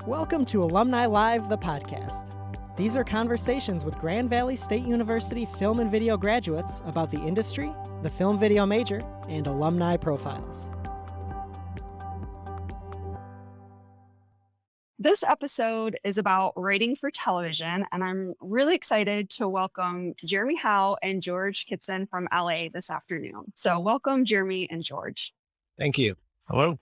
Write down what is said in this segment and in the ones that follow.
Welcome to Alumni Live, the podcast. These are conversations with Grand Valley State University film and video graduates about the industry, the film video major, and alumni profiles. This episode is about writing for television, and I'm really excited to welcome Jeremy Howe and George Kitson from LA this afternoon. So welcome, Jeremy and George. Thank you. Hello.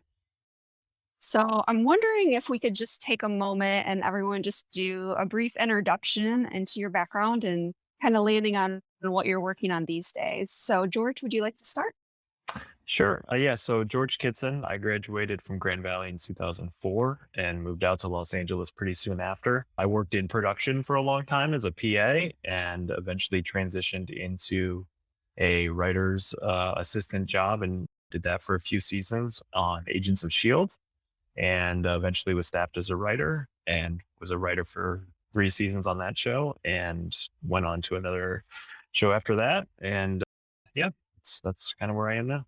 So I'm wondering if we could just take a moment and everyone just do a brief introduction into your background and kind of landing on what you're working on these days. So George, would you like to start? Sure. So George Kitson, I graduated from Grand Valley in 2004 and moved out to Los Angeles pretty soon after. I worked in production for a long time as a PA and eventually transitioned into a writer's assistant job and did that for a few seasons on Agents of S.H.I.E.L.D. and eventually was staffed as a writer and was a writer for 3 seasons on that show and went on to another show after that. And that's kind of where I am now.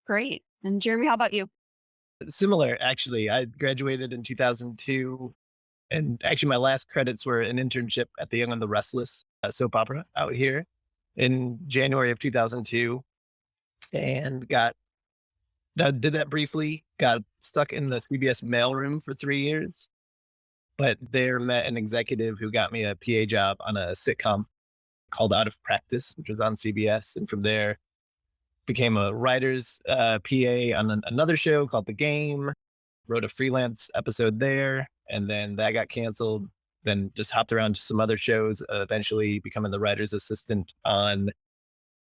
Great. And Jeremy, how about you? Similar, actually. I graduated in 2002, and actually my last credits were an internship at The Young and the Restless soap opera out here in January of 2002, and did that briefly, got stuck in the CBS mailroom for 3 years, but there met an executive who got me a PA job on a sitcom called Out of Practice, which was on CBS. And from there, became a writer's PA on another show called The Game, wrote a freelance episode there, and then that got canceled. Then just hopped around to some other shows, eventually becoming the writer's assistant on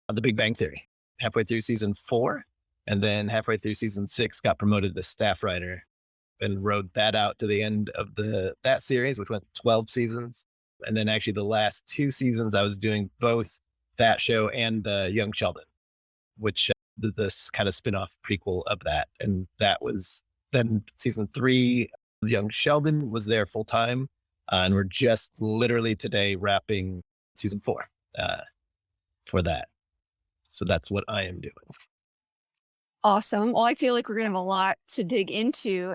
The Big Bang Theory, halfway through season 4. And then halfway through season 6, got promoted to staff writer and rode that out to the end of that series, which went 12 seasons. And then actually the last 2 seasons, I was doing both that show and Young Sheldon, which this kind of spin-off prequel of that. And that was then season 3 of Young Sheldon was there full time. And we're just literally today wrapping season 4 for that. So that's what I am doing. Awesome. Well, I feel like we're going to have a lot to dig into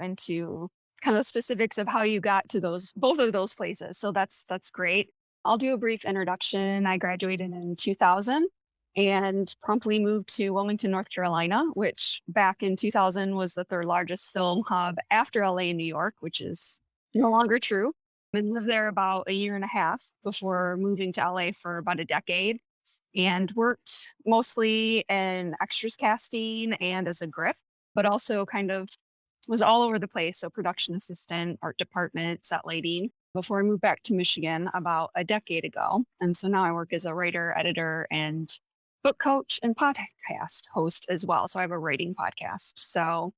kind of the specifics of how you got to both of those places. So that's great. I'll do a brief introduction. I graduated in 2000 and promptly moved to Wilmington, North Carolina, which back in 2000 was the 3rd largest film hub after LA and New York, which is no longer true. And lived there about a year and a half before moving to LA for about a decade. And worked mostly in extras casting and as a grip, but also kind of was all over the place. So production assistant, art department, set lighting, before I moved back to Michigan about a decade ago. And so now I work as a writer, editor, and book coach and podcast host as well. So I have a writing podcast. So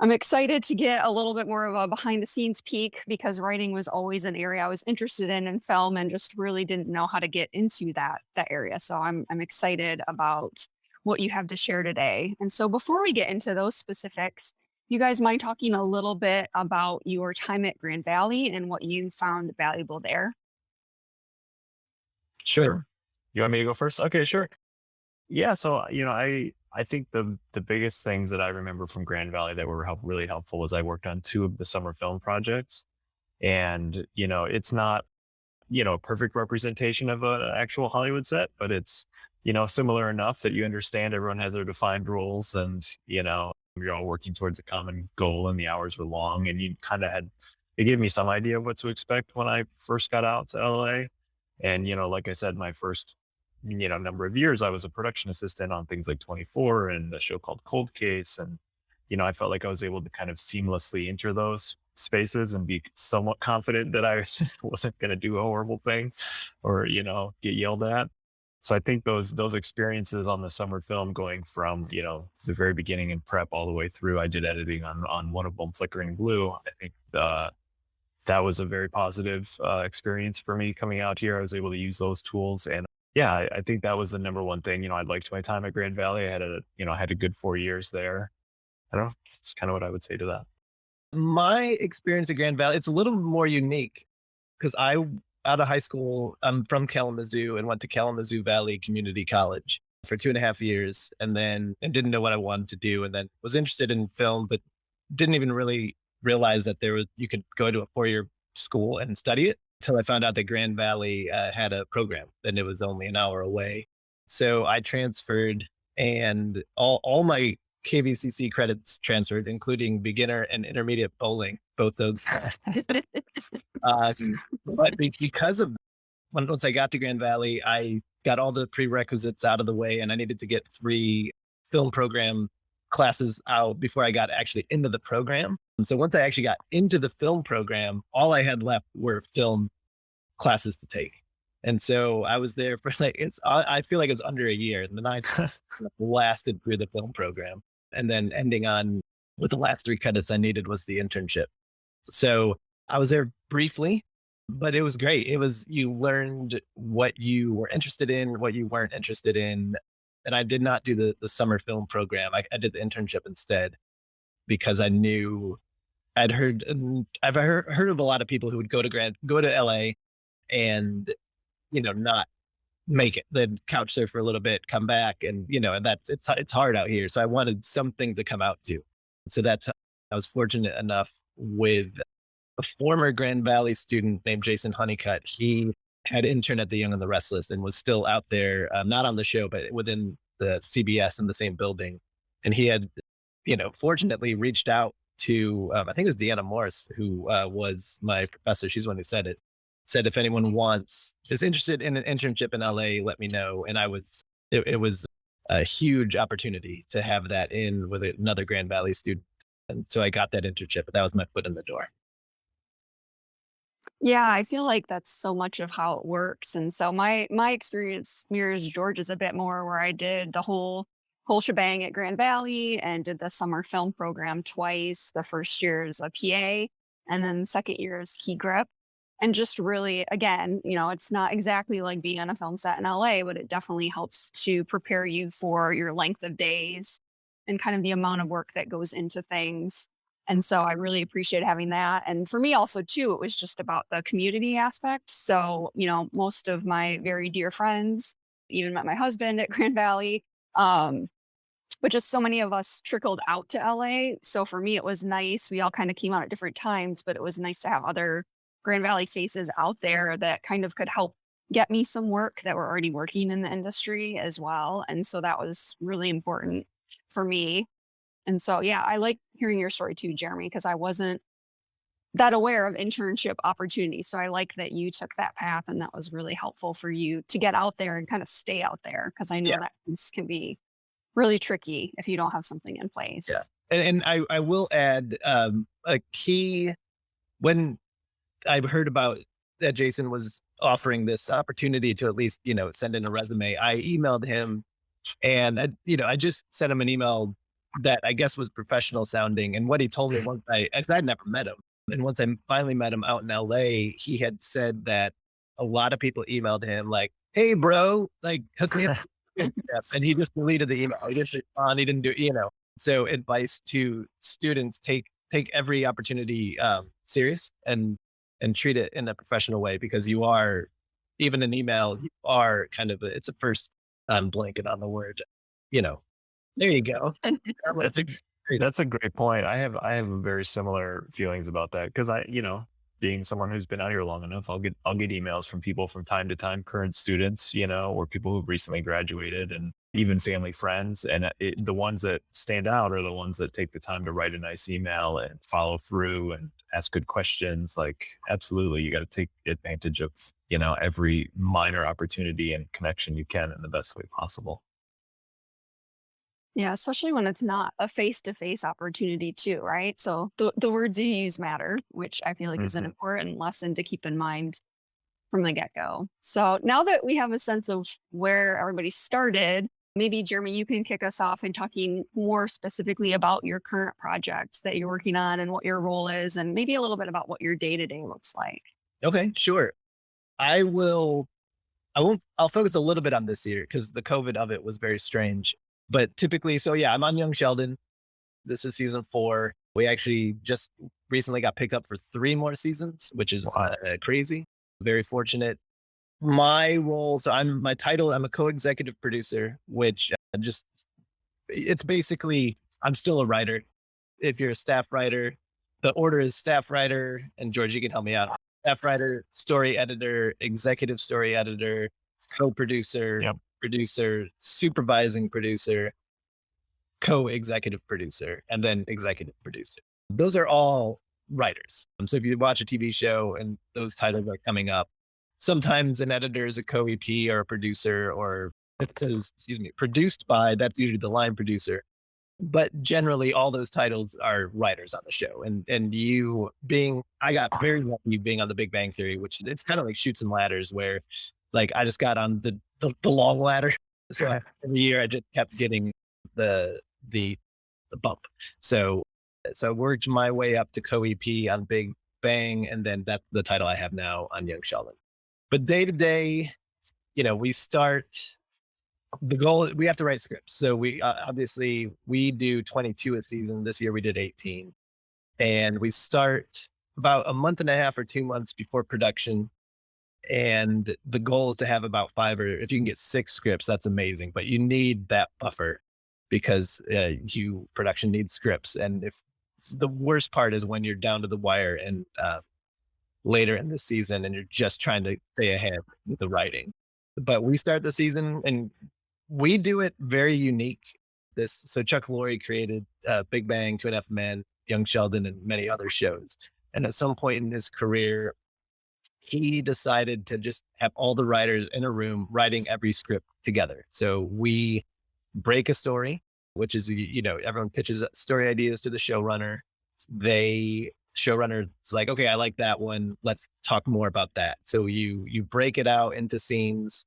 I'm excited to get a little bit more of a behind the scenes peek because writing was always an area I was interested in film and just really didn't know how to get into that area. So I'm excited about what you have to share today. And so before we get into those specifics, you guys mind talking a little bit about your time at Grand Valley and what you found valuable there? Sure. You want me to go first? Okay, sure. Yeah. So, I think the biggest things that I remember from Grand Valley that were really helpful was I worked on 2 of the summer film projects. And, it's not, a perfect representation of an actual Hollywood set, but it's, similar enough that you understand everyone has their defined roles and, you're all working towards a common goal and the hours were long. And you kind of it gave me some idea of what to expect when I first got out to LA. And, like I said, my first number of years, I was a production assistant on things like 24 and a show called Cold Case. And, I felt like I was able to kind of seamlessly enter those spaces and be somewhat confident that I wasn't going to do a horrible thing or, get yelled at. So I think those experiences on the summer film going from, the very beginning in prep all the way through, I did editing on one of them, Flickering Blue. I think that was a very positive experience for me coming out here. I was able to use those tools and yeah, I think that was the number one thing. I liked my time at Grand Valley. I had a good 4 years there. I don't know. It's kind of what I would say to that. My experience at Grand Valley, it's a little more unique because out of high school, I'm from Kalamazoo and went to Kalamazoo Valley Community College for 2.5 years and didn't know what I wanted to do. And then was interested in film, but didn't even really realize that you could go to a 4-year school and study it until I found out that Grand Valley had a program and it was only an hour away. So I transferred, and all my KVCC credits transferred, including beginner and intermediate bowling, both those. But because of once I got to Grand Valley, I got all the prerequisites out of the way, and I needed to get 3 film program classes out before I got actually into the program. And so once I actually got into the film program, all I had left were film classes to take. And so I was there for I feel like it's under a year. And then I blasted through the film program, and then ending on with the last 3 credits I needed was the internship. So I was there briefly, but it was great. You learned what you were interested in, what you weren't interested in. And I did not do the summer film program. I did the internship instead, because I knew I've heard of a lot of people who would go to LA and, not make it, then couch surf for a little bit, come back, and, and it's hard out here. So I wanted something to come out to. So I was fortunate enough with a former Grand Valley student named Jason Honeycutt. He had interned at the Young and the Restless and was still out there, not on the show, but within the CBS in the same building. And he had, fortunately reached out to, I think it was Deanna Morris, who was my professor. She's the one who said if anyone is interested in an internship in LA, let me know. And it was a huge opportunity to have that in with another Grand Valley student. And so I got that internship, but that was my foot in the door. Yeah, I feel like that's so much of how it works. And so my experience mirrors George's a bit more, where I did the whole shebang at Grand Valley and did the summer film program twice. The first year as a PA, and then the second year as key grip. And just really, again, it's not exactly like being on a film set in LA, but it definitely helps to prepare you for your length of days and kind of the amount of work that goes into things. And so I really appreciate having that. And for me also too, it was just about the community aspect. So, most of my very dear friends, even met my husband at Grand Valley. But just so many of us trickled out to LA. So for me, it was nice. We all kind of came out at different times, but it was nice to have other Grand Valley faces out there that kind of could help get me some work that were already working in the industry as well. And so that was really important for me. And so, yeah, I like hearing your story too, Jeremy, because I wasn't that aware of internship opportunities. So I like that you took that path, and that was really helpful for you to get out there and kind of stay out there, because I know that this can be really tricky if you don't have something in place. Yeah. And I will add a key, when I heard about that Jason was offering this opportunity to at least, send in a resume, I emailed him, and I just sent him an email that I guess was professional sounding. And what he told me once I'd never met him. And once I finally met him out in LA, he had said that a lot of people emailed him like, "Hey bro, like hook me up." And he just deleted the email. He didn't respond. He didn't do, So advice to students: take every opportunity serious and treat it in a professional way, because you are, even an email, you are kind of it's a first blanket on the word, There you go. That's a great point. I have very similar feelings about that, because being someone who's been out here long enough, I'll get emails from people from time to time, current students, or people who've recently graduated, and even family friends. And the ones that stand out are the ones that take the time to write a nice email and follow through and ask good questions. Like, absolutely, you got to take advantage of, every minor opportunity and connection you can in the best way possible. Yeah, especially when it's not a face-to-face opportunity too, right? So the words you use matter, which I feel like is an important lesson to keep in mind from the get-go. So now that we have a sense of where everybody started, maybe Jeremy, you can kick us off in talking more specifically about your current project that you're working on and what your role is, and maybe a little bit about what your day-to-day looks like. Okay, sure. I'll focus a little bit on this year, because the COVID of it was very strange. But typically, I'm on Young Sheldon. This is season 4. We actually just recently got picked up for 3 more seasons, which is crazy. Very fortunate. My role, I'm a co-executive producer, which it's basically, I'm still a writer. If you're a staff writer, the order is staff writer, and George, you can help me out. Staff writer, story editor, executive story editor, co-producer, Yep. producer, supervising producer, co-executive producer, and then executive producer. Those are all writers. So if you watch a TV show and those titles are coming up, sometimes an editor is a co-EP or a producer, or if it says, produced by, that's usually the line producer. But generally all those titles are writers on the show. And you being, I got very lucky being on the Big Bang Theory, which it's kind of like Chutes and Ladders, where like I just got on the long ladder. So every year I just kept getting the bump. So I worked my way up to co-EP on Big Bang, and then that's the title I have now on Young Sheldon. But day to day, we start, the goal, we have to write scripts. So we obviously we do 22 a season. This year we did 18, and we start about a month and a half or 2 months before production. And the goal is to have about 5, or if you can get 6 scripts, that's amazing. But you need that buffer because production needs scripts. And if the worst part is when you're down to the wire and later in the season and you're just trying to stay ahead with the writing. But we start the season and we do it very unique. So Chuck Lorre created Big Bang, 2.5 Men, Young Sheldon, and many other shows. And at some point in his career, he decided to just have all the writers in a room writing every script together. So we break a story, which is, everyone pitches story ideas to the showrunner. Showrunner's like, okay, I like that one. Let's talk more about that. So you break it out into scenes,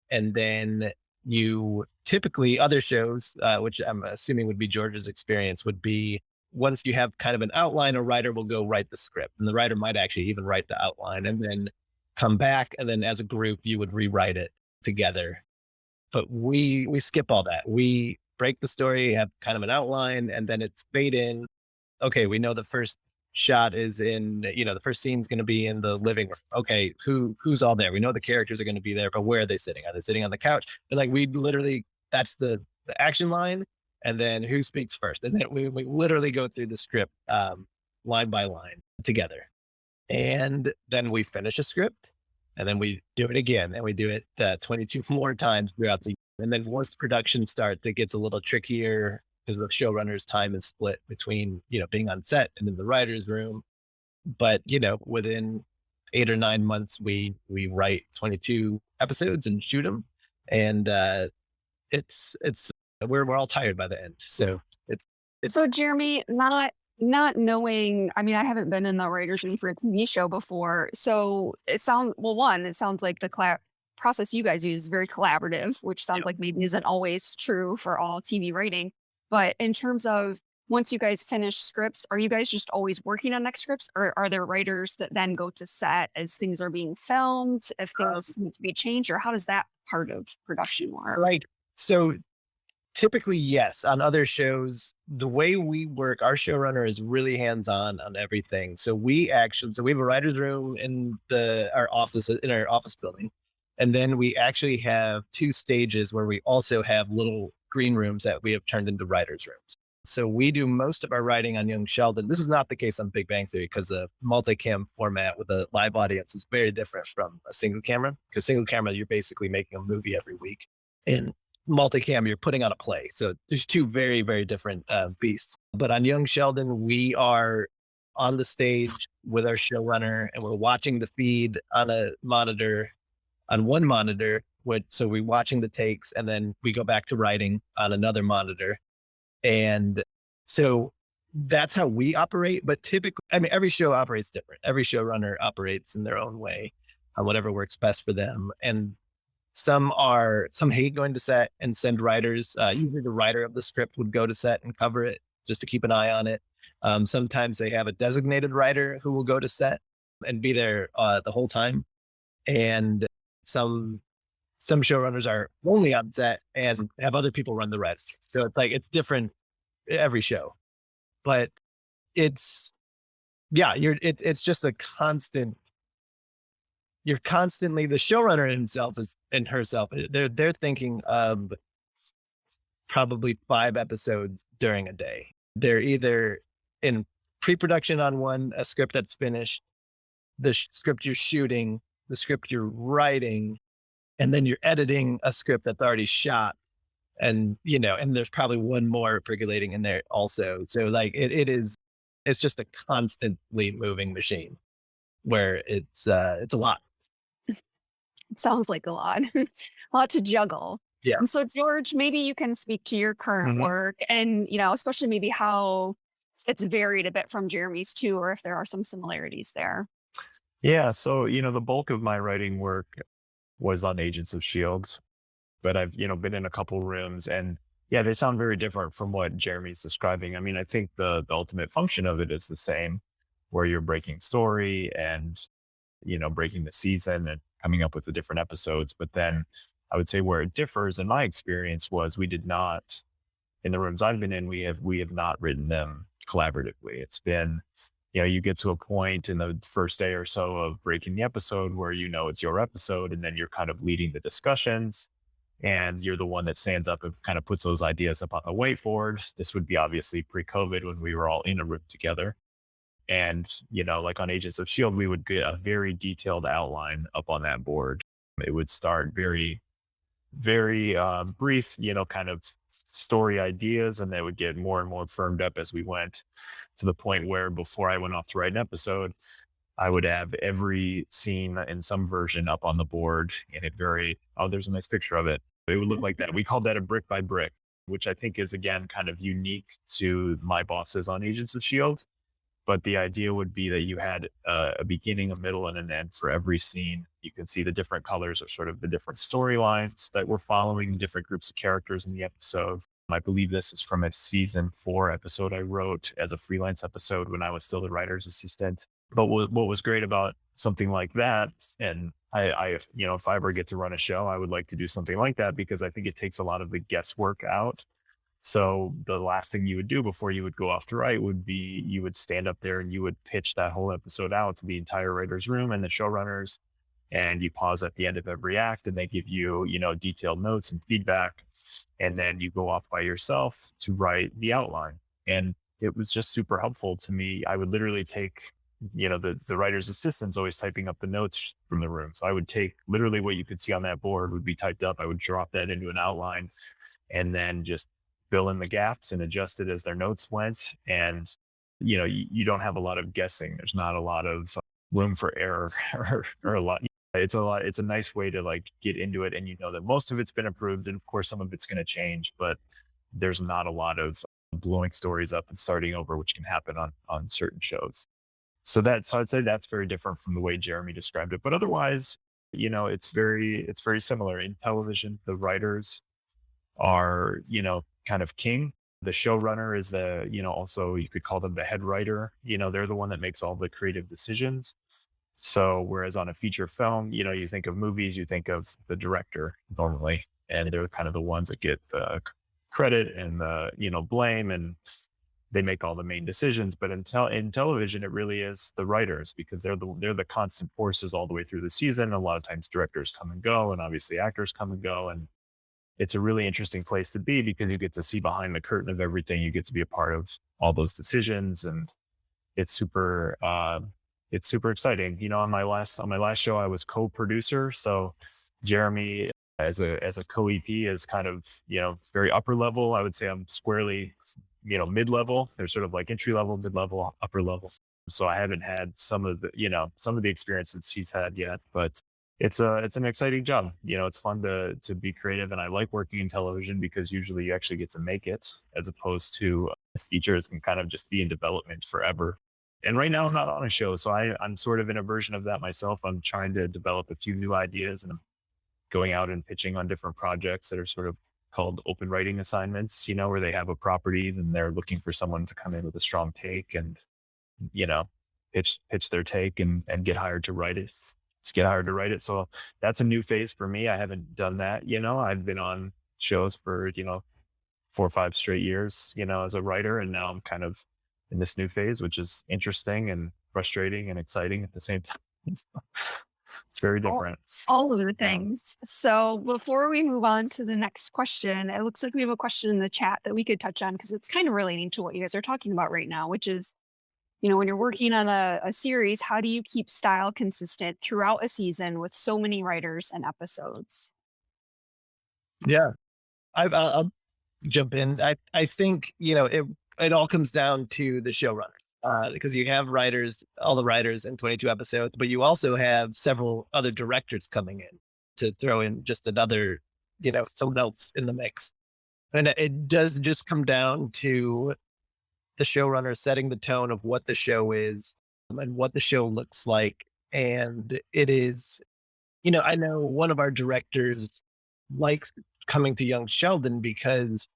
and then you typically, other shows, which I'm assuming would be George's experience, would be once you have kind of an outline, a writer will go write the script, and the writer might actually even write the outline and then come back. And then as a group, you would rewrite it together. But we skip all that. We break the story, have kind of an outline, and then it's fade in. Okay, we know the first shot is in, the first scene's going to be in the living room. Okay, who's all there? We know the characters are going to be there, but where are they sitting? Are they sitting on the couch? And like we literally, that's the action line, and then who speaks first? And then we literally go through the script line by line together. And then we finish a script, and then we do it again, and we do it 22 more times throughout the year. And then once production starts, it gets a little trickier because the showrunner's time is split between, being on set and in the writer's room. But, within 8 or 9 months, we write 22 episodes and shoot them. And it's we're all tired by the end. So So Jeremy, not knowing, I mean, I haven't been in the writer's room for a TV show before. So it sounds like the process you guys use is very collaborative, which sounds like maybe isn't always true for all TV writing. But in terms of once you guys finish scripts, are you guys just always working on next scripts, or are there writers that then go to set as things are being filmed, if things need to be changed, or how does that part of production work? Right. So typically, yes. On other shows, the way we work, our showrunner is really hands-on on everything. So we have a writer's room in our office building. And then we actually have 2 stages where we also have little green rooms that we have turned into writers' rooms. So we do most of our writing on Young Sheldon. This was not the case on Big Bang Theory because a multicam format with a live audience is very different from a single camera. Because single camera, you're basically making a movie every week. In multicam, you're putting on a play. So there's 2 very, very different beasts. But on Young Sheldon, we are on the stage with our showrunner, and we're watching the feed on one monitor. So we're watching the takes, and then we go back to writing on another monitor. And so that's how we operate. But typically, every show operates different. Every showrunner operates in their own way on whatever works best for them. And some hate going to set and send writers. Usually the writer of the script would go to set and cover it just to keep an eye on it. Sometimes they have a designated writer who will go to set and be there the whole time. And some showrunners are only on set and have other people run the rest. So it's different every show, but it's just a constant. You're constantly, the showrunner himself and herself, they're thinking of probably 5 episodes during a day. They're either in pre-production on one, a script that's finished, the script you're shooting, the script you're writing, and then you're editing a script that's already shot. And, and there's probably one more percolating in there also. So like it's just a constantly moving machine where it's a lot. It sounds like a lot, a lot to juggle. Yeah. And so, George, maybe you can speak to your current work and, especially maybe how it's varied a bit from Jeremy's too, or if there are some similarities there. Yeah. So, the bulk of my writing work was on Agents of S.H.I.E.L.D., but I've, been in a couple rooms, and yeah, they sound very different from what Jeremy's describing. I mean, I think the ultimate function of it is the same, where you're breaking story and, breaking the season and coming up with the different episodes. But then I would say where it differs in my experience was we did not, in the rooms I've been in, we have not written them collaboratively. It's been, you get to a point in the first day or so of breaking the episode where it's your episode, and then you're kind of leading the discussions, and you're the one that stands up and kind of puts those ideas up on the whiteboard. This would be obviously pre-COVID when we were all in a room together. And, like on Agents of S.H.I.E.L.D., we would get a very detailed outline up on that board. It would start very, very brief, kind of story ideas, and they would get more and more firmed up as we went, to the point where before I went off to write an episode, I would have every scene in some version up on the board, and there's a nice picture of it. It would look like that. We called that a brick by brick, which I think is, again, kind of unique to my bosses on Agents of S.H.I.E.L.D. But the idea would be that you had a beginning, a middle, and an end for every scene. You can see the different colors are sort of the different storylines that we're following, different groups of characters in the episode. I believe this is from a season 4 episode I wrote as a freelance episode when I was still the writer's assistant. But what was great about something like that, and I if I ever get to run a show, I would like to do something like that, because I think it takes a lot of the guesswork out. So the last thing you would do before you would go off to write would be you would stand up there and you would pitch that whole episode out to the entire writer's room and the showrunners, and you pause at the end of every act, and they give you, detailed notes and feedback. And then you go off by yourself to write the outline. And it was just super helpful to me. I would literally take, the writer's assistant's always typing up the notes from the room. So I would take literally what you could see on that board would be typed up. I would drop that into an outline and then just fill in the gaps and adjust it as their notes went. And, you don't have a lot of guessing. There's not a lot of room for error or a lot. It's a nice way to like get into it. And that most of it's been approved. And of course, some of it's going to change, but there's not a lot of blowing stories up and starting over, which can happen on certain shows. So I'd say that's very different from the way Jeremy described it. But otherwise, it's very similar. In television, the writers are, kind of king. The showrunner is also you could call them the head writer. They're the one that makes all the creative decisions. So whereas on a feature film, you think of movies, you think of the director normally, and they're kind of the ones that get the credit and the, blame, and they make all the main decisions. But in television, it really is the writers, because they're the constant forces all the way through the season. A lot of times directors come and go, and obviously actors come and go. And it's a really interesting place to be, because you get to see behind the curtain of everything. You get to be a part of all those decisions, and it's super exciting. On my last show, I was co-producer. So Jeremy, as a co-EP, is kind of, very upper level. I would say I'm squarely, mid-level. There's sort of like entry level, mid-level, upper level. So I haven't had some of the experiences he's had yet, but it's an exciting job. It's fun to be creative, and I like working in television because usually you actually get to make it, as opposed to features can kind of just be in development forever. And right now I'm not on a show, so I'm sort of in a version of that myself. I'm trying to develop a few new ideas, and I'm going out and pitching on different projects that are sort of called open writing assignments, where they have a property and they're looking for someone to come in with a strong take and, pitch their take and get hired to write it. So that's a new phase for me. I haven't done that. I've been on shows for, 4 or 5 straight years, as a writer. And now I'm kind of in this new phase, which is interesting and frustrating and exciting at the same time. It's very different. All of the things. So before we move on to the next question, it looks like we have a question in the chat that we could touch on, because it's kind of relating to what you guys are talking about right now, which is, when you're working on a series, how do you keep style consistent throughout a season with so many writers and episodes? Yeah, I'll jump in. I think it all comes down to the showrunner, because you have writers, all the writers in 22 episodes, but you also have several other directors coming in to throw in just another, someone else in the mix. And it does just come down to the showrunner setting the tone of what the show is, and what the show looks like. And it is, I know one of our directors likes coming to Young Sheldon because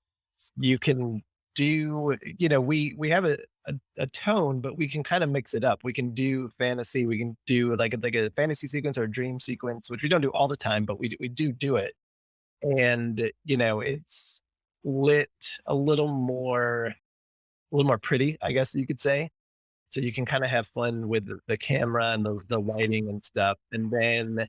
you can do, we have a tone, but we can kind of mix it up. We can do fantasy, we can do like a fantasy sequence or a dream sequence, which we don't do all the time, but we do it. And it's lit a little more pretty, I guess you could say. So you can kind of have fun with the camera and the lighting and stuff. And then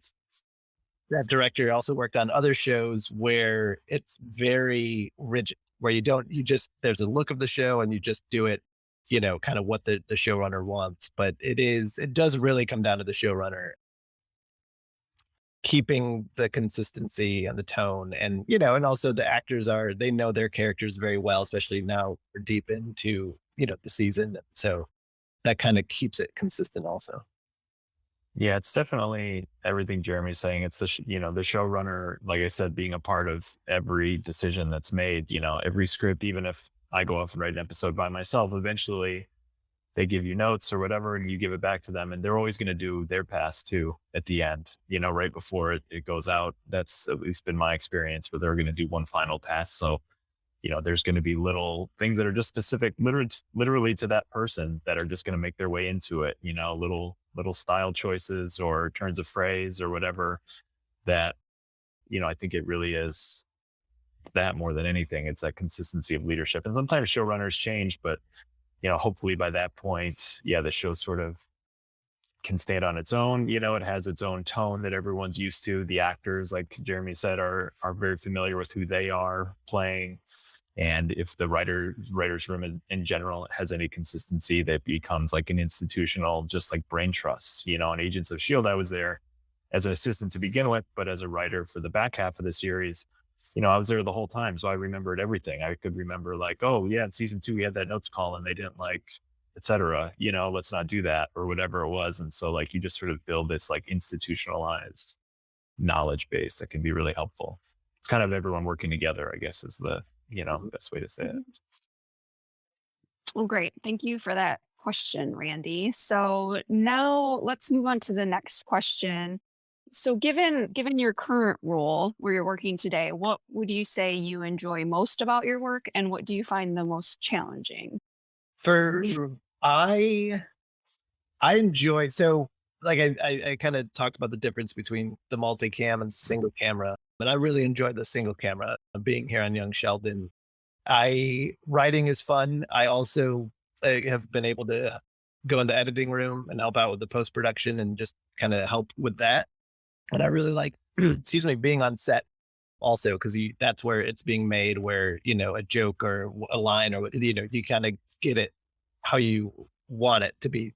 that director also worked on other shows where it's very rigid, where there's a look of the show and you just do it, kind of what the showrunner wants. But it does really come down to the showrunner keeping the consistency and the tone, and and also the actors they know their characters very well, especially now we're deep into the season, so that kind of keeps it consistent also. Yeah, it's definitely everything Jeremy's saying. It's the the showrunner, like I said, being a part of every decision that's made. Every script, even if I go off and write an episode by myself, eventually they give you notes or whatever, and you give it back to them, and they're always going to do their pass too at the end. Right before it goes out. That's at least been my experience, where they're going to do one final pass. So there's going to be little things that are just specific, literally to that person, that are just going to make their way into it. Little style choices or turns of phrase or whatever. That I think it really is that more than anything. It's that consistency of leadership, and sometimes showrunners change, but hopefully by that point, the show sort of can stand on its own. It has its own tone that everyone's used to. The actors, like Jeremy said, are very familiar with who they are playing. And if the writer's room in general has any consistency, that becomes like an institutional, just like brain trust. On Agents of S.H.I.E.L.D., I was there as an assistant to begin with, but as a writer for the back half of the series, I was there the whole time. So I remembered everything. I could remember like, oh yeah, in season 2, we had that notes call and they didn't like, etc. Let's not do that or whatever it was. And so like, you just sort of build this like institutionalized knowledge base that can be really helpful. It's kind of everyone working together, I guess, is the, best way to say it. Well, great. Thank you for that question, Randy. So now let's move on to the next question. So given your current role where you're working today, what would you say you enjoy most about your work, and what do you find the most challenging? For I enjoy, so like I kind of talked about the difference between the multicam and single camera, but I really enjoy the single camera being here on Young Sheldon. Writing is fun. I also have been able to go in the editing room and help out with the post production and just kind of help with that. And I really like, excuse me, being on set also, because that's where it's being made, where a joke or a line or you kind of get it how you want it to be,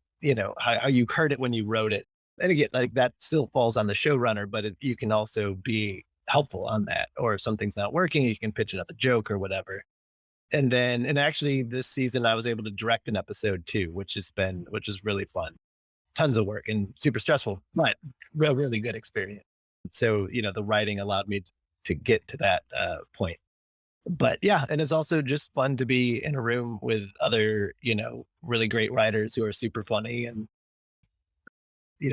how you heard it when you wrote it. And again, like that still falls on the showrunner, but you can also be helpful on that. Or if something's not working, you can pitch another joke or whatever. And actually this season I was able to direct an episode too, which is really fun. Tons of work and super stressful, but really good experience. So, the writing allowed me to get to that point. But yeah, and it's also just fun to be in a room with other, really great writers who are super funny, and,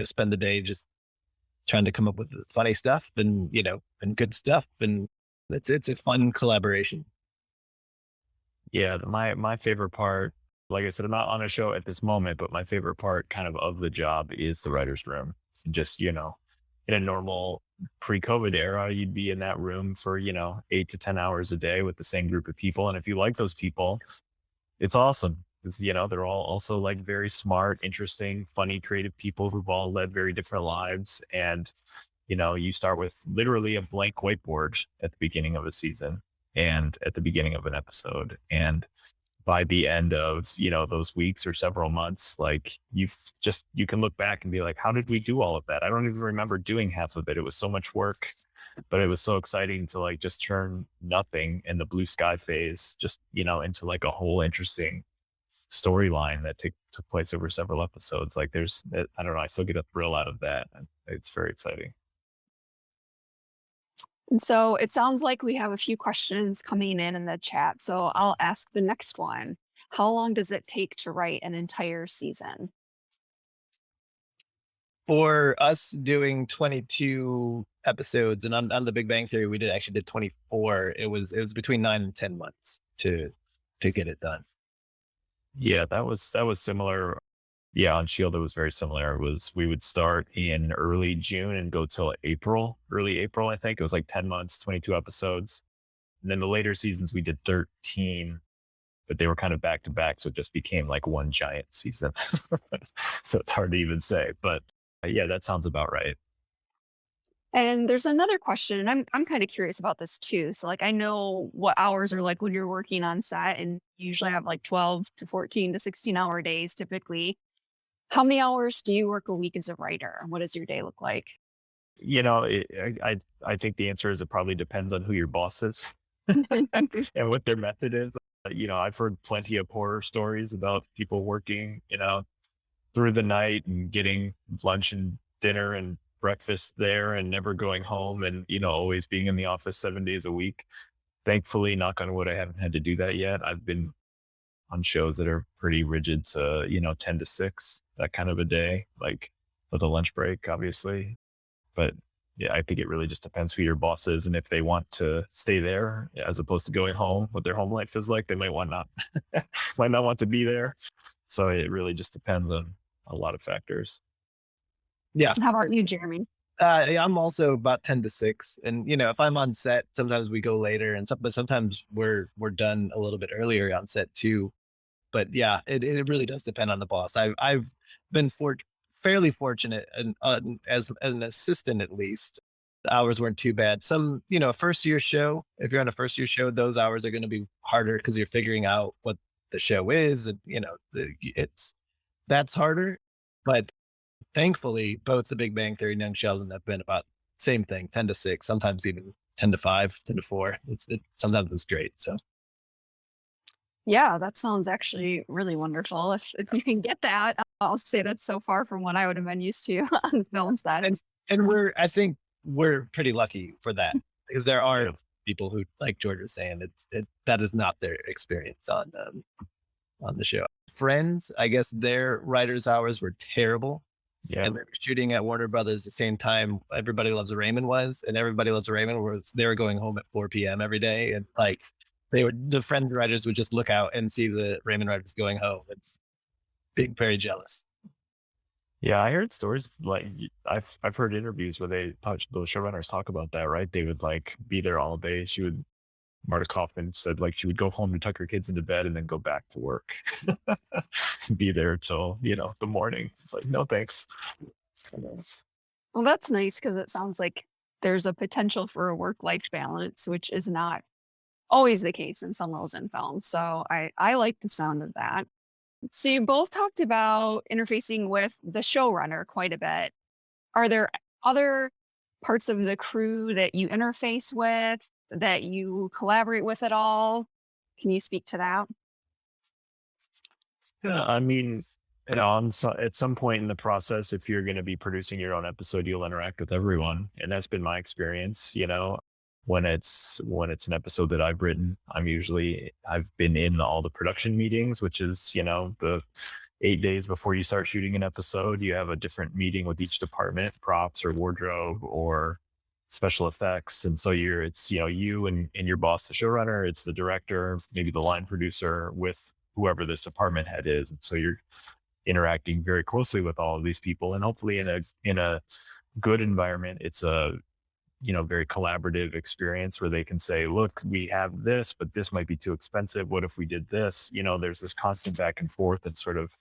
spend the day just trying to come up with funny stuff and, and good stuff. And it's a fun collaboration. Yeah, my favorite part, like I said, I'm not on a show at this moment, but my favorite part kind of the job is the writer's room. Just, in a normal pre-COVID era, you'd be in that room for, 8 to 10 hours a day with the same group of people. And if you like those people, it's awesome. Because, they're all also like very smart, interesting, funny, creative people who've all led very different lives. And, you start with literally a blank whiteboard at the beginning of a season and at the beginning of an episode. And by the end of, those weeks or several months, like you can look back and be like, how did we do all of that? I don't even remember doing half of it. It was so much work, but it was so exciting to like just turn nothing in the blue sky phase, just, into like a whole interesting storyline that took place over several episodes. Like I don't know, I still get a thrill out of that. And it's very exciting. And so it sounds like we have a few questions coming in the chat. So I'll ask the next one. How long does it take to write an entire season? For us doing 22 episodes, and on the Big Bang Theory, we did 24. It was between 9 and 10 months to get it done. Yeah, that was similar. Yeah, on Shield, it was very similar. We would start in early June and go till early April, I think. It was like 10 months, 22 episodes. And then the later seasons, we did 13, but they were kind of back to back. So it just became like one giant season. So it's hard to even say. But yeah, that sounds about right. And there's another question, and I'm kind of curious about this too. So like I know what hours are like when you're working on set, and you usually have like 12 to 14 to 16-hour days typically. How many hours do you work a week as a writer? What does your day look like? I think the answer is it probably depends on who your boss is and what their method is. I've heard plenty of horror stories about people working, through the night and getting lunch and dinner and breakfast there and never going home and, always being in the office 7 days a week. Thankfully, knock on wood, I haven't had to do that yet. I've been on shows that are pretty rigid to, 10 to 6, that kind of a day, like with a lunch break, obviously. But yeah, I think it really just depends who your boss is. And if they want to stay there as opposed to going home, what their home life is like, they might not want to be there. So it really just depends on a lot of factors. Yeah. How about you, Jeremy? I'm also about 10 to 6. And, if I'm on set, sometimes we go later but sometimes we're done a little bit earlier on set too. But yeah, it really does depend on the boss. I've been fairly fortunate and as an assistant, at least, the hours weren't too bad. Some, first year show, if you're on a first year show, those hours are going to be harder because you're figuring out what the show is. And, that's harder. But thankfully, both the Big Bang Theory and Young Sheldon have been about same thing, 10 to 6, sometimes even 10 to 5, 10 to 4. Sometimes it's great. So. Yeah, that sounds actually really wonderful. If you can get that, I'll say that's so far from what I would have been used to on film sets. And I think we're pretty lucky for that because there are people who, like George was saying, that is not their experience on the show. Friends, I guess their writers' hours were terrible. Yeah. And they were shooting at Warner Brothers the same time Everybody Loves Raymond was, and Everybody Loves Raymond they were going home at 4 p.m. every day, and like the Friends writers would just look out and see the Raymond writers going home and being very jealous. Yeah, I heard stories like I've heard interviews where those showrunners talk about that, right? They would like be there all day. Marta Kaufman said like she would go home to tuck her kids into bed and then go back to work, be there till, the morning. It's like, no, thanks. Well, that's nice because it sounds like there's a potential for a work-life balance, which is not always the case in some roles in film. So I like the sound of that. So you both talked about interfacing with the showrunner quite a bit. Are there other parts of the crew that you interface with, that you collaborate with at all? Can you speak to that? Yeah, I mean, at some point in the process, if you're going to be producing your own episode, you'll interact with everyone, and that's been my experience. When it's an episode that I've written, I've been in all the production meetings, which is the 8 days before you start shooting an episode, you have a different meeting with each department, props or wardrobe or special effects. And so it's you and your boss, the showrunner, it's the director, maybe the line producer, with whoever this department head is. And so you're interacting very closely with all of these people, and hopefully in a good environment, it's a very collaborative experience where they can say, look, we have this, but this might be too expensive. What if we did this? There's this constant back and forth and sort of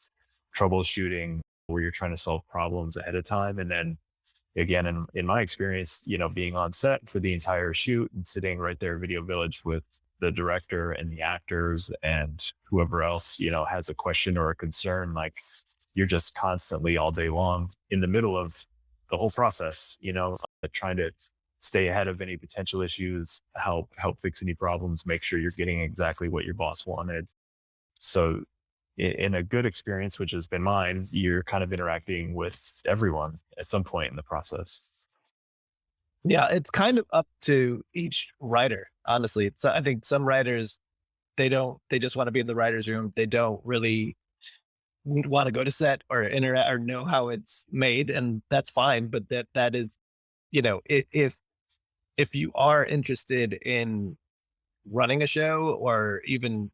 troubleshooting where you're trying to solve problems ahead of time. And then again, in my experience, being on set for the entire shoot and sitting right there at Video Village with the director and the actors and whoever else, has a question or a concern. Like, you're just constantly all day long in the middle of the whole process, trying to stay ahead of any potential issues, help fix any problems, make sure you're getting exactly what your boss wanted. So in a good experience, which has been mine, you're kind of interacting with everyone at some point in the process. Yeah, it's kind of up to each writer, honestly. So I think some writers, they just want to be in the writer's room. They don't really want to go to set or interact or know how it's made, and that's fine. But that is, if you are interested in running a show or even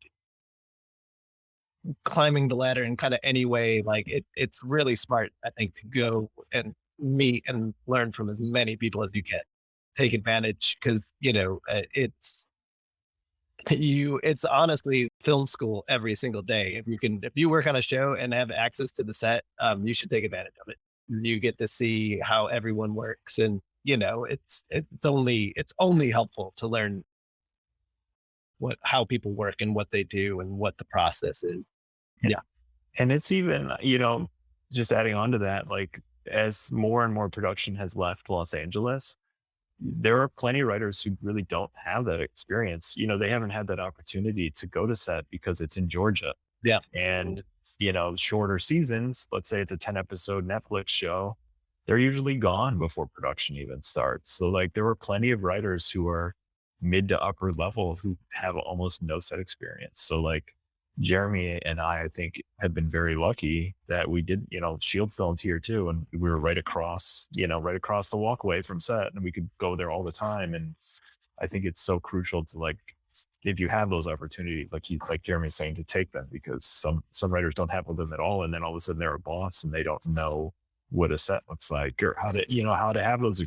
climbing the ladder in kind of any way, like it's really smart, I think, to go and meet and learn from as many people as you can. Take advantage because, it's honestly film school every single day. If you work on a show and have access to the set, you should take advantage of it. You get to see how everyone works, and it's only helpful to learn how people work and what they do and what the process is. Yeah. And it's even, just adding on to that, like, as more and more production has left Los Angeles, there are plenty of writers who really don't have that experience. They haven't had that opportunity to go to set because it's in Georgia. Yeah. And, shorter seasons, let's say it's a 10 episode Netflix show, they're usually gone before production even starts. So, like, there were plenty of writers who are mid to upper level who have almost no set experience. So, like, Jeremy and I think, have been very lucky that we did, Shield filmed here too. And we were right across the walkway from set, and we could go there all the time. And I think it's so crucial to, like, if you have those opportunities, like Jeremy's saying, to take them, because some writers don't have them at all. And then all of a sudden they're a boss and they don't know what a set looks like or how to have those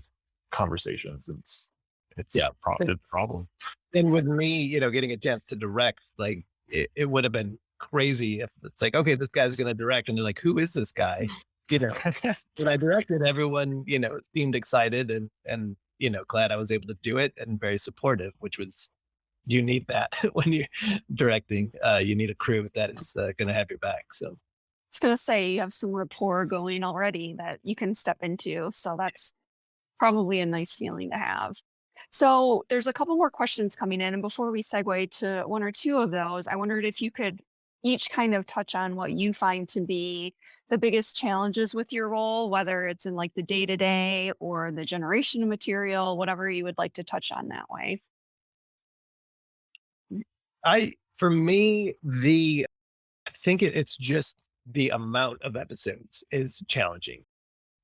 conversations. It's a problem. And with me, getting a chance to direct, like, it would have been crazy if it's like, okay, this guy's going to direct, and they're like, who is this guy? When I directed, everyone, seemed excited and glad I was able to do it, and very supportive, which was, you need that when you're directing. You need a crew that is going to have your back. So I was going to say, you have some rapport going already that you can step into. So that's probably a nice feeling to have. So there's a couple more questions coming in. And before we segue to one or two of those, I wondered if you could each kind of touch on what you find to be the biggest challenges with your role, whether it's in, like, the day to day or the generation of material, whatever you would like to touch on that way. for me, I think it's just the amount of episodes is challenging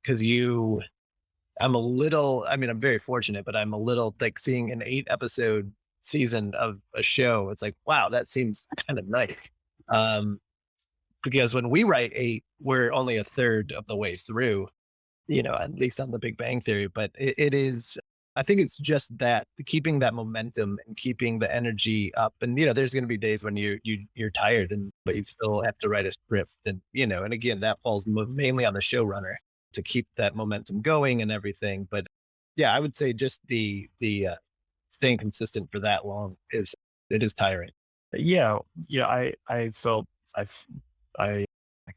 because I'm very fortunate, but I'm a little, like, seeing an 8 episode season of a show. It's like, wow, that seems kind of nice. Because when we write 8, we're only a third of the way through, at least on the Big Bang Theory. But it is, I think it's just that keeping that momentum and keeping the energy up. And, there's going to be days when you're tired, but you still have to write a script. And, and again, that falls mainly on the showrunner to keep that momentum going and everything. But yeah, I would say just the staying consistent for that long is tiring. Yeah. I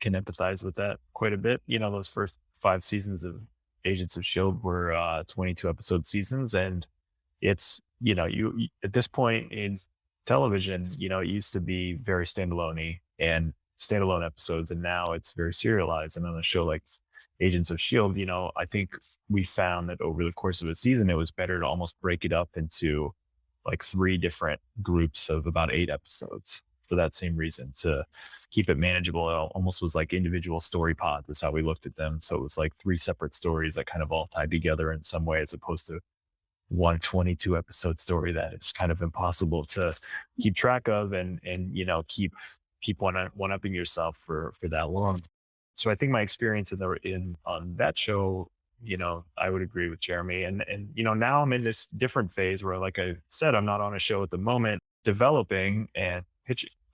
can empathize with that quite a bit. Those first 5 seasons of Agents of Shield were 22 episode seasons, and it's, you at this point in television, it used to be very standalone and standalone episodes, and now it's very serialized. And on a show like Agents of Shield, I think we found that over the course of a season, it was better to almost break it up into, like, 3 different groups of about 8 episodes for that same reason, to keep it manageable. It almost was like individual story pods. That's how we looked at them. So it was like 3 separate stories that kind of all tied together in some way, as opposed to one 22 episode story that it's kind of impossible to keep track of and keep one-upping yourself for that long. So I think my experience on that show, I would agree with Jeremy. And now I'm in this different phase where, like I said, I'm not on a show at the moment, developing and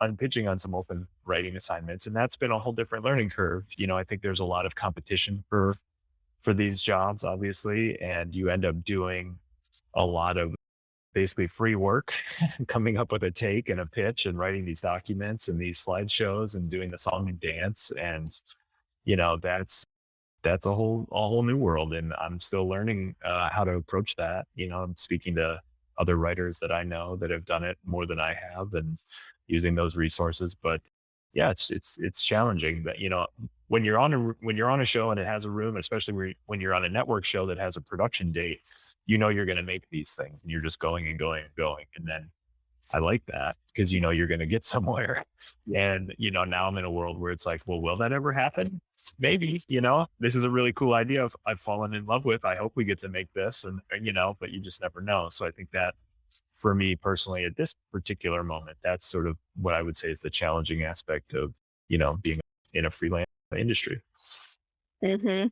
I'm pitching on some open writing assignments, and that's been a whole different learning curve. I think there's a lot of competition for these jobs, obviously, and you end up doing a lot of basically free work, coming up with a take and a pitch and writing these documents and these slideshows and doing the song and dance. And, that's a whole new world. And I'm still learning how to approach that. I'm speaking to other writers that I know that have done it more than I have and using those resources. But yeah, it's challenging. But when you're on a show and it has a room, especially when you're on a network show that has a production date, you're going to make these things and you're just going and going and going. And then I like that because you're going to get somewhere. And now I'm in a world where it's like, well, will that ever happen? Maybe. This is a really cool idea I've fallen in love with. I hope we get to make this, and but you just never know. So I think that for me personally at this particular moment, that's sort of what I would say is the challenging aspect of being in a freelance industry. hmm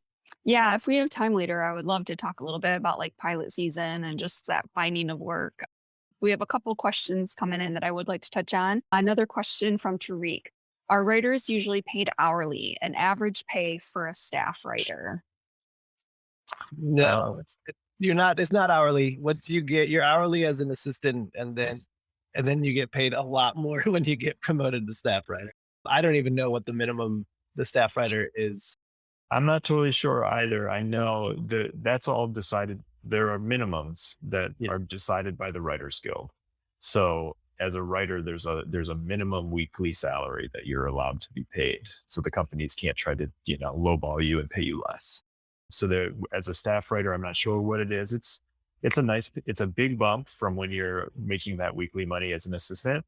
Yeah, if we have time later, I would love to talk a little bit about like pilot season and just that finding of work. We have a couple questions coming in that I would like to touch on. Another question from Tariq. Are writers usually paid hourly, an average pay for a staff writer? No, you're not. It's not hourly. Once you get, you're hourly as an assistant, and then you get paid a lot more when you get promoted to staff writer. I don't even know what the minimum the staff writer is. I'm not totally sure either. I know that's all decided. There are minimums that are decided by the Writers Guild. So as a writer, there's a minimum weekly salary that you're allowed to be paid. So the companies can't try to, lowball you and pay you less. So as a staff writer, I'm not sure what it is. It's a big bump from when you're making that weekly money as an assistant.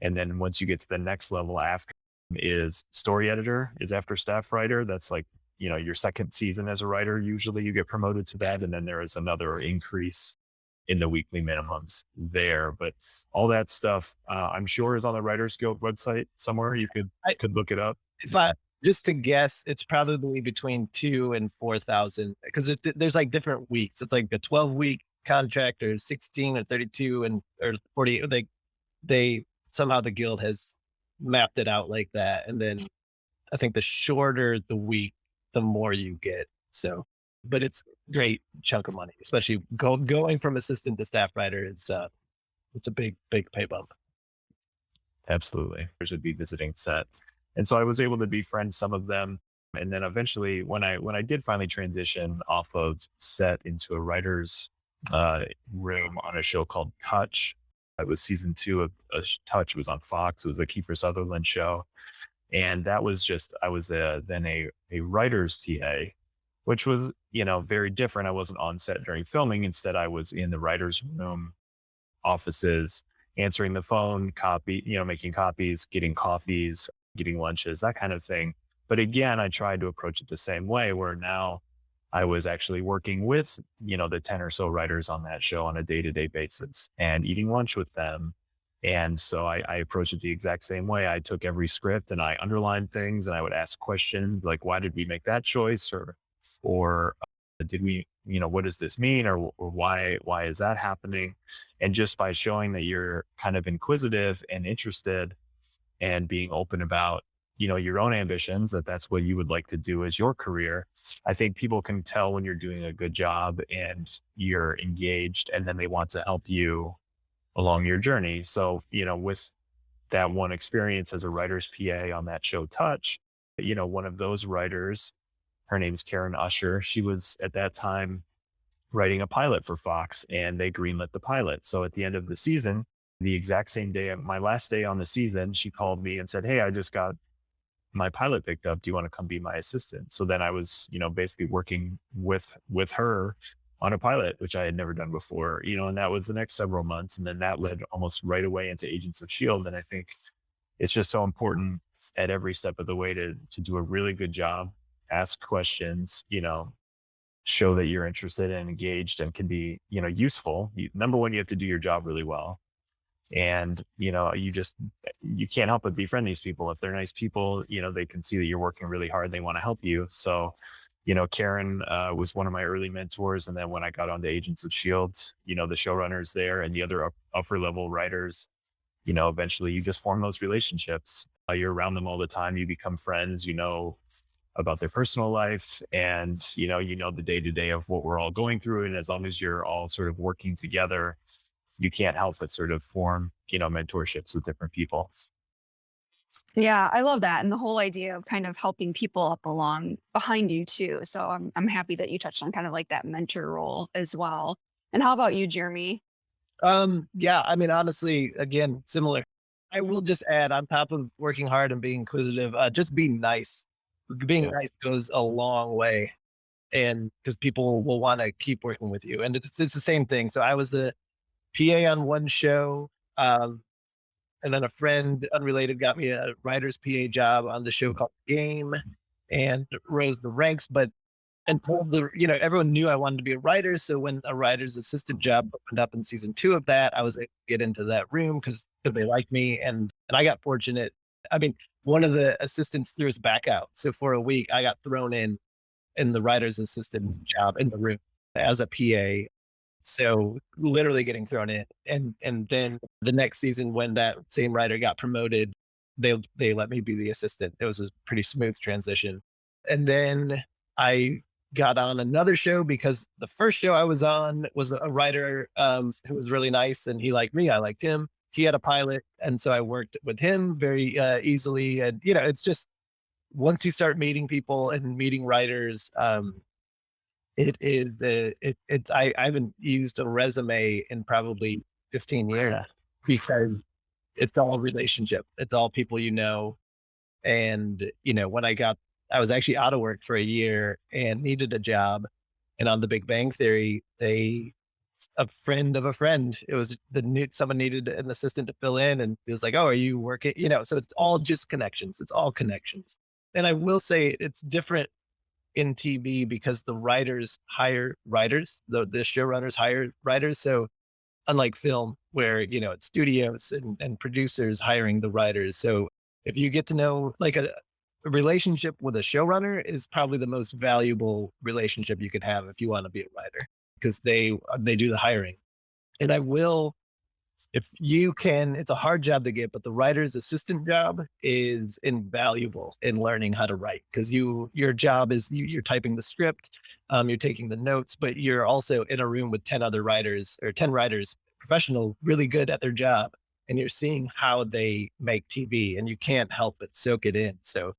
And then once you get to the next level after is story editor is after staff writer. That's like, your second season as a writer, usually you get promoted to that. And then there is another increase in the weekly minimums there. But all that stuff, I'm sure is on the Writers Guild website somewhere. You could look it up. If I just to guess, it's probably between 2,000 and 4,000 because there's like different weeks. It's like a 12-week contract or 16 or 32 or 40. They somehow the guild has mapped it out like that. And then I think the shorter the week, the more you get. So, but it's a great chunk of money, especially going from assistant to staff writer. It's a big pay bump. Absolutely. There should be visiting set. And so I was able to befriend some of them. And then eventually when I did finally transition off of set into a writer's room on a show called Touch, it was season 2 of Touch. It was on Fox. It was a Kiefer Sutherland show. And that was just, I was then a writer's TA, which was, very different. I wasn't on set during filming. Instead, I was in the writer's room offices, answering the phone, making copies, getting coffees, getting lunches, that kind of thing. But again, I tried to approach it the same way where now I was actually working with, the 10 or so writers on that show on a day-to-day basis and eating lunch with them. And so I approached it the exact same way. I took every script and I underlined things and I would ask questions like, why did we make that choice? Or did we, what does this mean? Or why is that happening? And just by showing that you're kind of inquisitive and interested and being open about, your own ambitions, that's what you would like to do as your career. I think people can tell when you're doing a good job and you're engaged and then they want to help you along your journey. So, with that one experience as a writer's PA on that show Touch, one of those writers, her name's Karen Usher. She was at that time writing a pilot for Fox and they greenlit the pilot. So at the end of the season, the exact same day, my last day on the season, she called me and said, "Hey, I just got my pilot picked up. Do you want to come be my assistant?" So then I was, basically working with her on a pilot, which I had never done before, and that was the next several months. And then that led almost right away into Agents of S.H.I.E.L.D. And I think it's just so important at every step of the way to do a really good job, ask questions, show that you're interested and engaged and can be, useful. Number one, you have to do your job really well. And, you can't help but befriend these people. If they're nice people, they can see that you're working really hard. They want to help you. So, Karen was one of my early mentors. And then when I got onto Agents of S.H.I.E.L.D., the showrunners there and the other upper level writers, eventually you just form those relationships. You're around them all the time. You become friends, about their personal life and, the day to day of what we're all going through. And as long as you're all sort of working together, you can't help but sort of form, mentorships with different people. Yeah, I love that. And the whole idea of kind of helping people up along behind you too. So I'm happy that you touched on kind of like that mentor role as well. And how about you, Jeremy? Yeah, I mean, honestly, again, similar. I will just add on top of working hard and being inquisitive, just being nice. Being Yeah. nice goes a long way, and because people will want to keep working with you, and it's the same thing. So I was a PA on one show, and then a friend, unrelated, got me a writer's PA job on the show called Game, and rose the ranks. But and told everyone knew I wanted to be a writer. So when a writer's assistant job opened up in season 2 of that, I was able to get into that room because they liked me, and I got fortunate. I mean, one of the assistants threw us back out. So for a week, I got thrown in the writer's assistant job in the room as a PA. So literally getting thrown in. And then the next season when that same writer got promoted, they let me be the assistant. It was a pretty smooth transition. And then I got on another show because the first show I was on was a writer who was really nice, and he liked me. I liked him. He had a pilot, and so I worked with him very easily. And it's just once you start meeting people and meeting writers, it is it's I haven't used a resume in probably 15 years because it's all relationship. It's all people you know. And when I was actually out of work for a year and needed a job. And on The Big Bang Theory, a friend of a friend, it was someone needed an assistant to fill in, and it was like, "Oh, are you working?" So it's all just connections. It's all connections. And I will say it's different in TV because the writers hire writers, the showrunners hire writers. So unlike film, where it's studios and producers hiring the writers. So if you get to know, like, a relationship with a showrunner is probably the most valuable relationship you could have if you want to be a writer, because they do the hiring. And I will, if you can, it's a hard job to get, but the writer's assistant job is invaluable in learning how to write, because your job is you're typing the script, you're taking the notes, but you're also in a room with 10 other writers, or 10 writers, professional, really good at their job, and you're seeing how they make TV, and you can't help but soak it in. So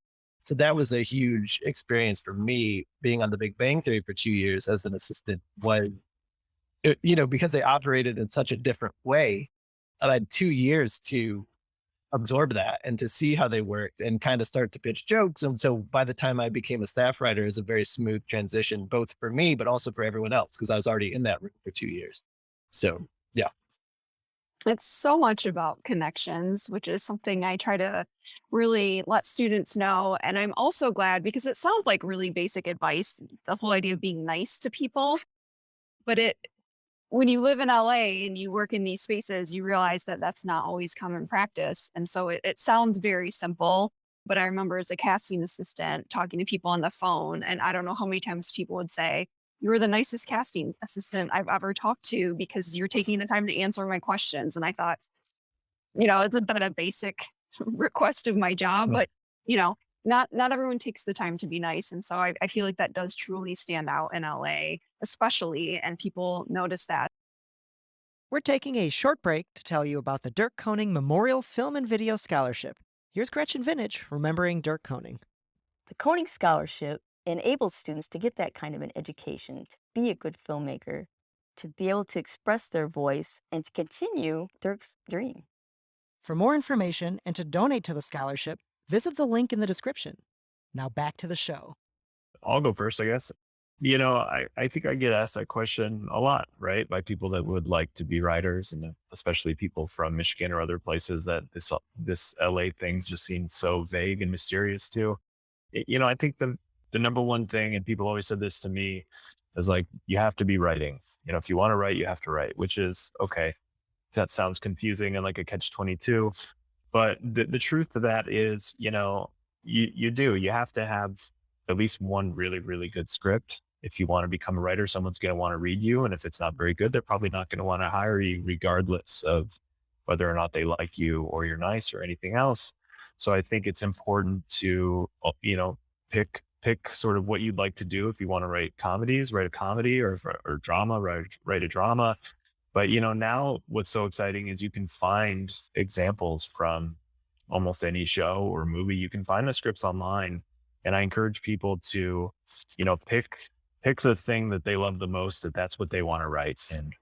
that was a huge experience for me, being on The Big Bang Theory for 2 years as an assistant. Because they operated in such a different way, I had 2 years to absorb that and to see how they worked and kind of start to pitch jokes. And so by the time I became a staff writer, it was a very smooth transition, both for me, but also for everyone else, because I was already in that room for 2 years. So, yeah. It's so much about connections, which is something I try to really let students know. And I'm also glad because it sounds like really basic advice, the whole idea of being nice to people. But when you live in LA and you work in these spaces, you realize that that's not always common practice. And so it sounds very simple. But I remember as a casting assistant talking to people on the phone, and I don't know how many times people would say, "You're the nicest casting assistant I've ever talked to because you're taking the time to answer my questions." And I thought, it's a bit of a basic request of my job, but not everyone takes the time to be nice. And so I feel like that does truly stand out in LA, especially, and people notice that. We're taking a short break to tell you about the Dirk Koning Memorial Film and Video Scholarship. Here's Gretchen Vintage remembering Dirk Koning. The Koning Scholarship enables students to get that kind of an education, to be a good filmmaker, to be able to express their voice, and to continue Dirk's dream. For more information and to donate to the scholarship, visit the link in the description. Now back to the show. I'll go first, I guess. I think I get asked that question a lot, right? By people that would like to be writers, and especially people from Michigan or other places that this LA things just seems so vague and mysterious to. I think the number one thing, and people always said this to me, is like, you have to be writing. If you want to write, you have to write, which is okay. That sounds confusing and like a catch-22. But the truth of that is, you have to have at least one really, really good script. If you want to become a writer, someone's going to want to read you. And if it's not very good, they're probably not going to want to hire you, regardless of whether or not they like you or you're nice or anything else. So I think it's important to, pick sort of what you'd like to do. If you want to write comedies, write a comedy, or drama, write a drama. But, now what's so exciting is you can find examples from almost any show or movie. You can find the scripts online. And I encourage people to, pick the thing that they love the most, that's what they want to write. And,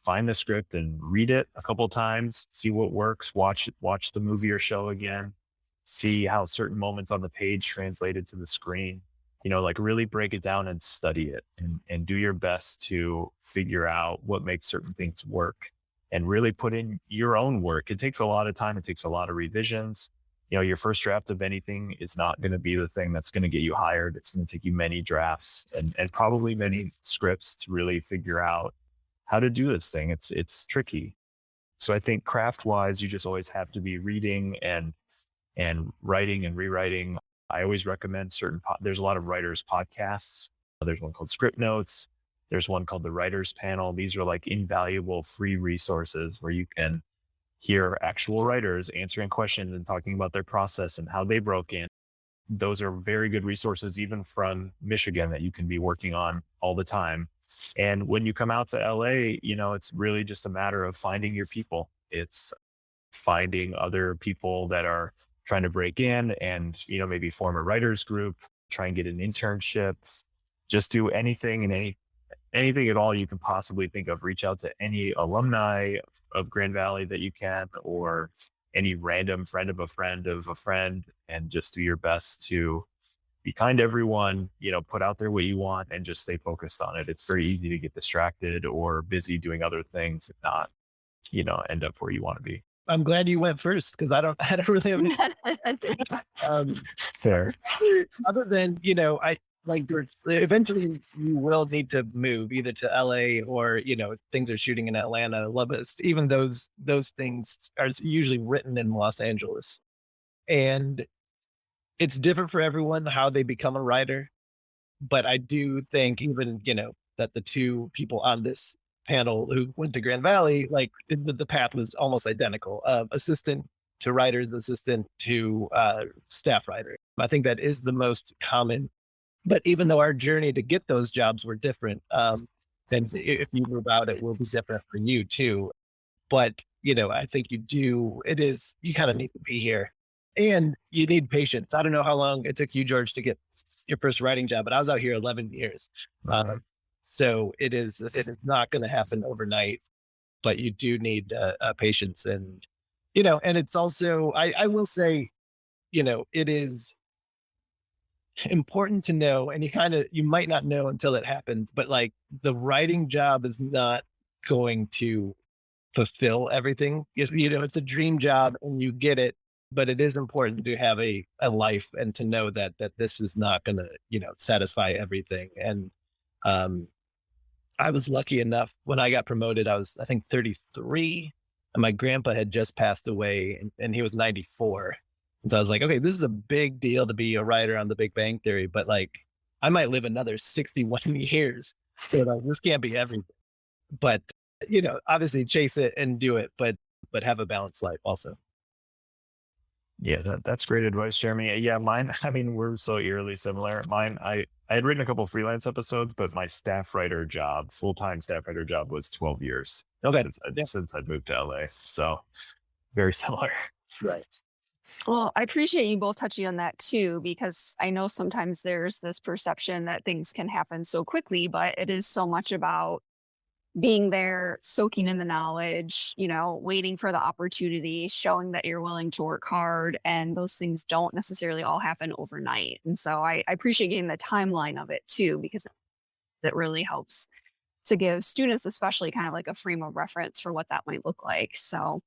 find the script and read it a couple times, see what works, watch the movie or show again, see how certain moments on the page translated to the screen. Like really break it down and study it and do your best to figure out what makes certain things work and really put in your own work. It takes a lot of time. It takes a lot of revisions. Your first draft of anything is not going to be the thing that's going to get you hired. It's going to take you many drafts and probably many scripts to really figure out how to do this thing. It's tricky. So I think craft wise, you just always have to be reading and writing and rewriting. I always recommend there's a lot of writers podcasts. There's one called Script Notes. There's one called the Writers Panel. These are like invaluable free resources where you can hear actual writers answering questions and talking about their process and how they broke in. Those are very good resources, even from Michigan, that you can be working on all the time. And when you come out to LA, it's really just a matter of finding your people. It's finding other people that are trying to break in and, maybe form a writers group, try and get an internship, just do anything and anything at all you can possibly think of. Reach out to any alumni of Grand Valley that you can, or any random friend of a friend of a friend, and just do your best to be kind to everyone, put out there what you want and just stay focused on it. It's very easy to get distracted or busy doing other things and not, end up where you want to be. I'm glad you went first because I don't really have any, Fair. other than, I like eventually you will need to move either to LA or, things are shooting in Atlanta. I love it. Even those things are usually written in Los Angeles, and it's different for everyone how they become a writer. But I do think even, that the two people on this panel who went to Grand Valley, like the path was almost identical. Assistant to writers, assistant to staff writer. I think that is the most common. But even though our journey to get those jobs were different, then if you move out, it will be different for you too. But, I think you kind of need to be here and you need patience. I don't know how long it took you, George, to get your first writing job, but I was out here 11 years. So it is not going to happen overnight, but you do need patience and, and it's also, I will say, it is important to know, and you might not know until it happens, but like the writing job is not going to fulfill everything. It's a dream job and you get it, but it is important to have a life and to know that this is not going to, satisfy everything. And, I was lucky enough when I got promoted, I was, I think 33, and my grandpa had just passed away and he was 94. And so I was like, okay, this is a big deal to be a writer on The Big Bang Theory, but like, I might live another 61 years. So like, this can't be everything. But, obviously chase it and do it, but have a balanced life also. Yeah, that's great advice, Jeremy. Yeah, mine, we're so eerily similar. Mine, I had written a couple freelance episodes, but my full-time staff writer job was 12 years. Okay. Since I'd moved to LA. So very similar. Right. Well, I appreciate you both touching on that too, because I know sometimes there's this perception that things can happen so quickly, but it is so much about being there, soaking in the knowledge, waiting for the opportunity, showing that you're willing to work hard, and those things don't necessarily all happen overnight. And so I appreciate getting the timeline of it too, because it really helps to give students, especially, kind of like a frame of reference for what that might look like. So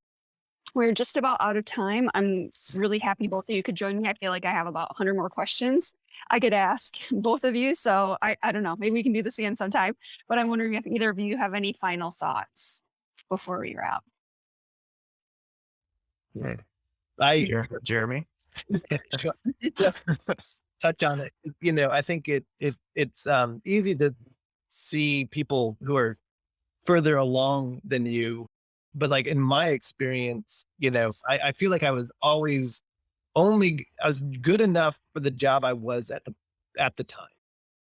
we're just about out of time. I'm really happy both of you could join me. I feel like I have about 100 more questions I could ask both of you. So I don't know, maybe we can do this again sometime, but I'm wondering if either of you have any final thoughts before we wrap. Jeremy? Touch on it. I think it's easy to see people who are further along than you. But like in my experience, I feel like I was always I was good enough for the job I was at the time.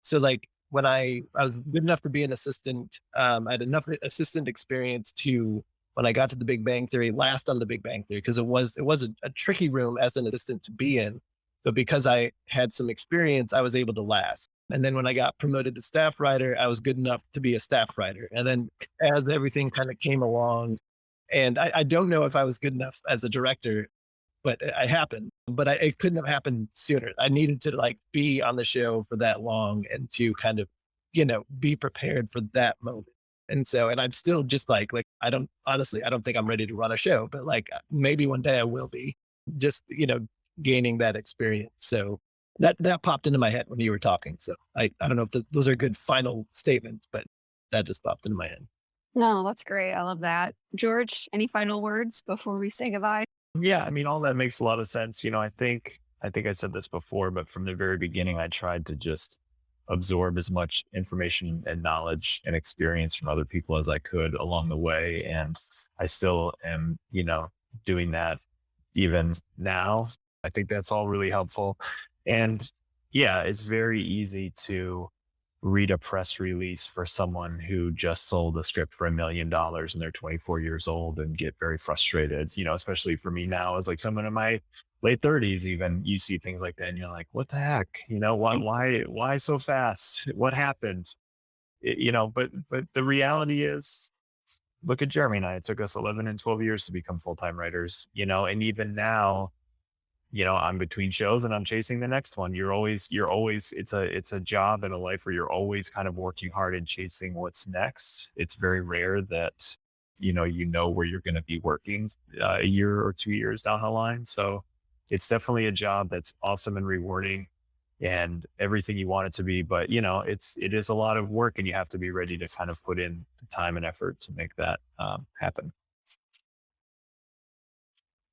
So like when I was good enough to be an assistant, I had enough assistant experience to, when I got to the Big Bang Theory, last on the Big Bang Theory, because it was a tricky room as an assistant to be in. But because I had some experience, I was able to last. And then when I got promoted to staff writer, I was good enough to be a staff writer. And then as everything kind of came along, and I don't know if I was good enough as a director, but I happened. But it couldn't have happened sooner. I needed to like be on the show for that long and to kind of, be prepared for that moment. And so, and I'm still just like, I don't think I'm ready to run a show, but like maybe one day I will be, just, gaining that experience. So that popped into my head when you were talking. So I don't know if those are good final statements, but that just popped into my head. No, that's great. I love that. George, any final words before we say goodbye? Yeah, I mean, all that makes a lot of sense. I think I said this before, but from the very beginning, I tried to just absorb as much information and knowledge and experience from other people as I could along the way. And I still am, doing that even now. I think that's all really helpful. And yeah, it's very easy to read a press release for someone who just sold a script for $1 million and they're 24 years old and get very frustrated, especially for me now as like someone in my late 30s, even you see things like that and you're like, what the heck, why so fast? What happened? But the reality is, look at Jeremy and I, it took us 11 and 12 years to become full-time writers, and even now, I'm between shows and I'm chasing the next one. You're always, it's a job and a life where you're always kind of working hard and chasing what's next. It's very rare that, where you're going to be working a year or 2 years down the line. So it's definitely a job that's awesome and rewarding and everything you want it to be. But, it is a lot of work and you have to be ready to kind of put in the time and effort to make that happen.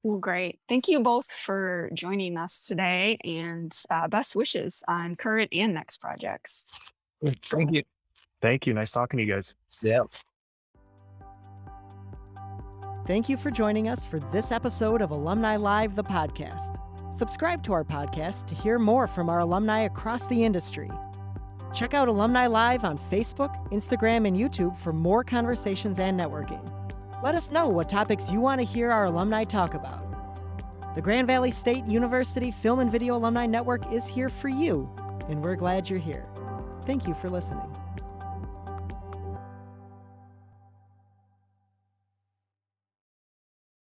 Well, great. Thank you both for joining us today and best wishes on current and next projects. Thank you. Thank you. Nice talking to you guys. Yeah. Thank you for joining us for this episode of Alumni Live, the podcast. Subscribe to our podcast to hear more from our alumni across the industry. Check out Alumni Live on Facebook, Instagram, and YouTube for more conversations and networking. Let us know what topics you want to hear our alumni talk about. The Grand Valley State University Film and Video Alumni Network is here for you, and we're glad you're here. Thank you for listening.